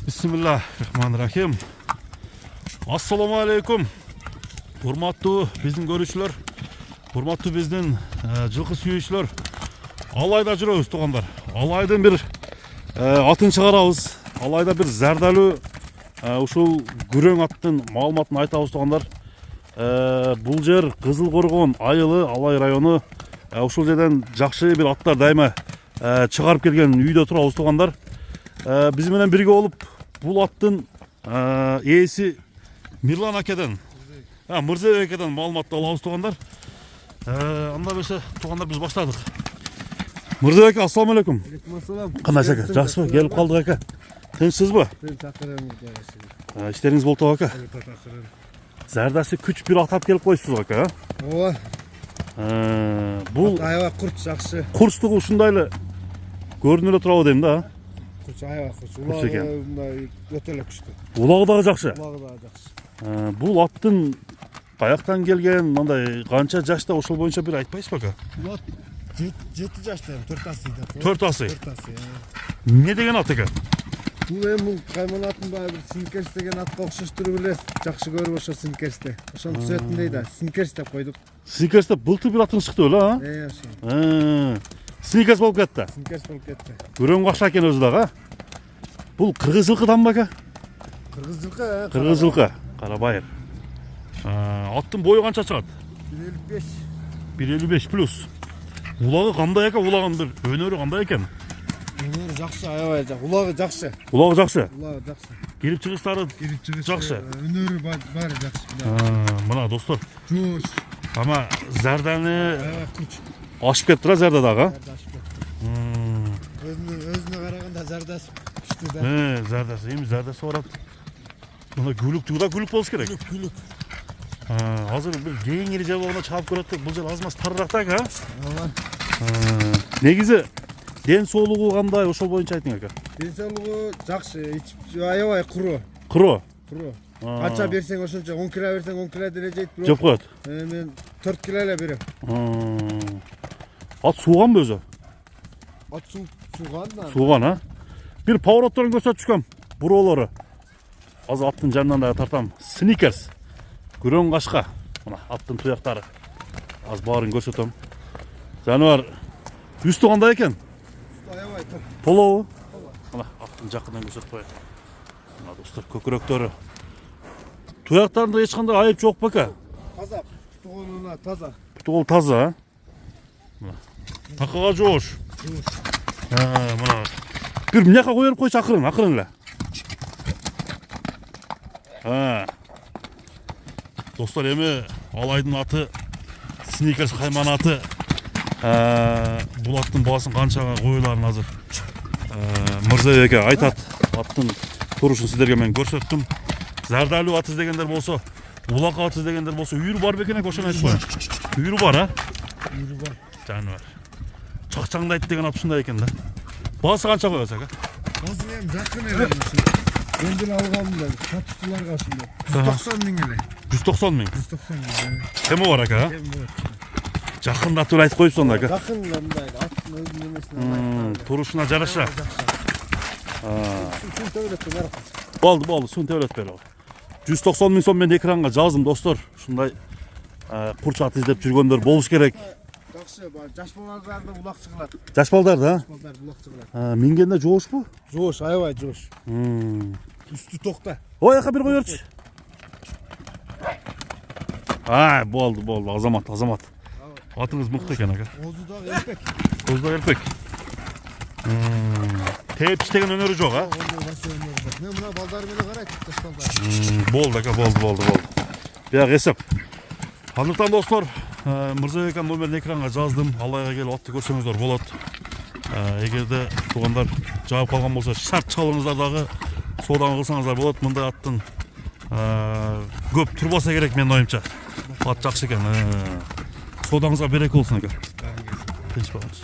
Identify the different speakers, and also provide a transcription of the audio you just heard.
Speaker 1: Bismillahirrahmanirrahim. Assalamu alaikum. Hurmatlı bizim görüşçüler, hurmatlı bizden жылқы сүйүүчүлөр. Алайда жүрөбүз тугандар. Алайдын bir атын чыгарабыз. Алайда bir зардалуу ушул күрөң аттын маалыматын айтабыз тугандар. Бул жер Кызыл Коргон айылы Алай району. Ушул жерден жакшы bir аттар дайыма чыгарып келген үйдө турабыз тугандар. Биз менен бирге болуп бул аттын ээси Мирлан акеден, Мырзабек акеден маалыматты алабыз тугандар. Анда берсе тугандар биз баштадык. Мырзабек, ассаламу алейкум.
Speaker 2: Алейкум ассалам.
Speaker 1: Кандай ака? Жакшыбы? Келип калдык ака. Тынчсызбы? Иштериңиз болду ака. Зардасы күч бир атап келип койсуз ака.
Speaker 2: Ооба.
Speaker 1: Бул
Speaker 2: аябай курт жакшы.
Speaker 1: Курстугу ушундай эле көрүнүп эле турабы дейм да.
Speaker 2: Курт аябай курт. Улагы мындай өтө эле күчтүү.
Speaker 1: Улагы дагы жакшы.
Speaker 2: Улагы дагы жакшы.
Speaker 1: Бул аттын каяктан келген, мындай канча жашта, ошол боюнча бир айтпайсызбы ака?
Speaker 2: Бул ат 7 жашта, 4 асый деп.
Speaker 1: 4 асый.
Speaker 2: 4 асый.
Speaker 1: Не деген ат экен?
Speaker 2: Бул кайман атын баы бир Синкерс деген атка окшоштуруп эле жакшы көрүп ошо Синкерсти. Ошону түзөтүндөй да, Синкерс деп койдук.
Speaker 1: Сникерсте былтыр бир атын чыкты эле, а?
Speaker 2: Ошо.
Speaker 1: Сникерс болуп кетти.
Speaker 2: Синкерс болуп кетти.
Speaker 1: Көрөң бакша экен өзү дагы. Бул кыргыз жылкыданбы ака?
Speaker 2: Кыргыз жылкы.
Speaker 1: Кыргыз жылкы, кара байыр. Аттын бою канча чыгат?
Speaker 2: 1.55.
Speaker 1: 1.55 плюс. Улагы кандай ака? Улагын бир өнөрү кандай экен?
Speaker 2: Өнөрү жакшы, аябай жакшы. Улагы жакшы.
Speaker 1: Улагы жакшы.
Speaker 2: Улагы жакшы.
Speaker 1: Кирип чыгыштары жакшы.
Speaker 2: Өнөрү баары жакшы.
Speaker 1: Мына достор,
Speaker 2: Жош.
Speaker 1: ама зарданы
Speaker 2: Аябай курч.
Speaker 1: ашып кетти зарда дагы.
Speaker 2: Өзүнө караганда зардасы күчтүү да.
Speaker 1: Зардасы, эми зардасы барат. Мына күлүк тууда күлүк болуш керек.
Speaker 2: Күлүк.
Speaker 1: Азыр бир кеңири жабыгына чыгып көрөт, бул жер азмаз тарыраак да ака.
Speaker 2: Ооба.
Speaker 1: Негизи ден соолугу кандай, ошол боюнча айтың ака.
Speaker 2: Ден соолугу жакшы, аябай куру.
Speaker 1: Куру.
Speaker 2: Канча берсең ошончо, 10 кило берсең 10 кило деле жейт, бирок.
Speaker 1: Жеп коет.
Speaker 2: Мен 4 кило эле берем.
Speaker 1: Ат сууганбы өзү?
Speaker 2: Ат сууган да.
Speaker 1: Сууган, а? Бир поворотторун көрсөтүшкөм. Буроолору. Азыр аттын жанынан да тартам. Сникерс. Күрөң кашка. Мына аттын туяктары. Аз баарын көрсөтөм. Жаныбар үстү кандай экен?
Speaker 2: Аябай топ.
Speaker 1: Толобу? Мына аттын жакындан көрсөтүп коеюн. Мына достор, көкүрөктөрү. Туяктарында эч кандай айып жок бека?
Speaker 2: Таза. Тугунуна таза.
Speaker 1: Тугул таза, а? Мына. Такага жоош. Мына. Бир мынаяка кое берип койчу, акырын эле. Достор, эми Алайдын аты Сникерс кайман аты. Бул аттын баасын канчага коюларын азыр Мырзабек ака айтат. Аттын турушун сиздерге мен көрсөттүм. Зардалуу ат издегендер болсо, улак ат издегендер болсо, үйүрү бар бекен экен, ошону айтып коеюн. Үйүрү бар, а?
Speaker 2: Үйүрү бар.
Speaker 1: Жаныбар. Чакчаңдайт деген ат ушундай экен да. Баасы канча коесуз ака?
Speaker 2: Баасы эми жакын эле ушул. Мен деле алгам да, сатуучуларга ушундай. 190 миң эле.
Speaker 1: 190 миң.
Speaker 2: 190 миң.
Speaker 1: Кем бар ака? Жакында тур айтып коюпсуз анда ака.
Speaker 2: Жакын мындай аттын өзүнүн эмесине.
Speaker 1: Турушуна жараша.
Speaker 2: Сун төбөлөттү бар.
Speaker 1: Болду, сун төбөлөт бер. 190 миң сом мен экранга жаздым достор. Ушундай курч ат издеп жүргөндөр болуш керек.
Speaker 2: Жакшы, жаш балдарды улак чыгылат.
Speaker 1: Жаш балдар да?
Speaker 2: Балдар улак чыгылат.
Speaker 1: Мингенде жоошпу?
Speaker 2: Жош, аябай жош. Үстү токта.
Speaker 1: Ой, ака бир кой берчи. Болду, азамат. Атыңыз мыкты экен ака.
Speaker 2: Озу дагы эрпек.
Speaker 1: Тээп иштеген өнөрү жок, а?
Speaker 2: Мен мына балдар менен карайт, жаш балдар.
Speaker 1: Болду ака, болду. Бияк эсеп. Андыктан достор, Мырзабек аканын номерин экранга жаздым. Алайга келип атты көрсөңүздөр болот. Эгерде тугандар жаап калган болсо, шарт чалыңыздар дагы, соодаң кылсаңыздар болот. Мындай аттын көп турбаса керек менин оюмча. Ат жакшы экен. Соодаңызга береке болсун ака. Тынч болуңуз.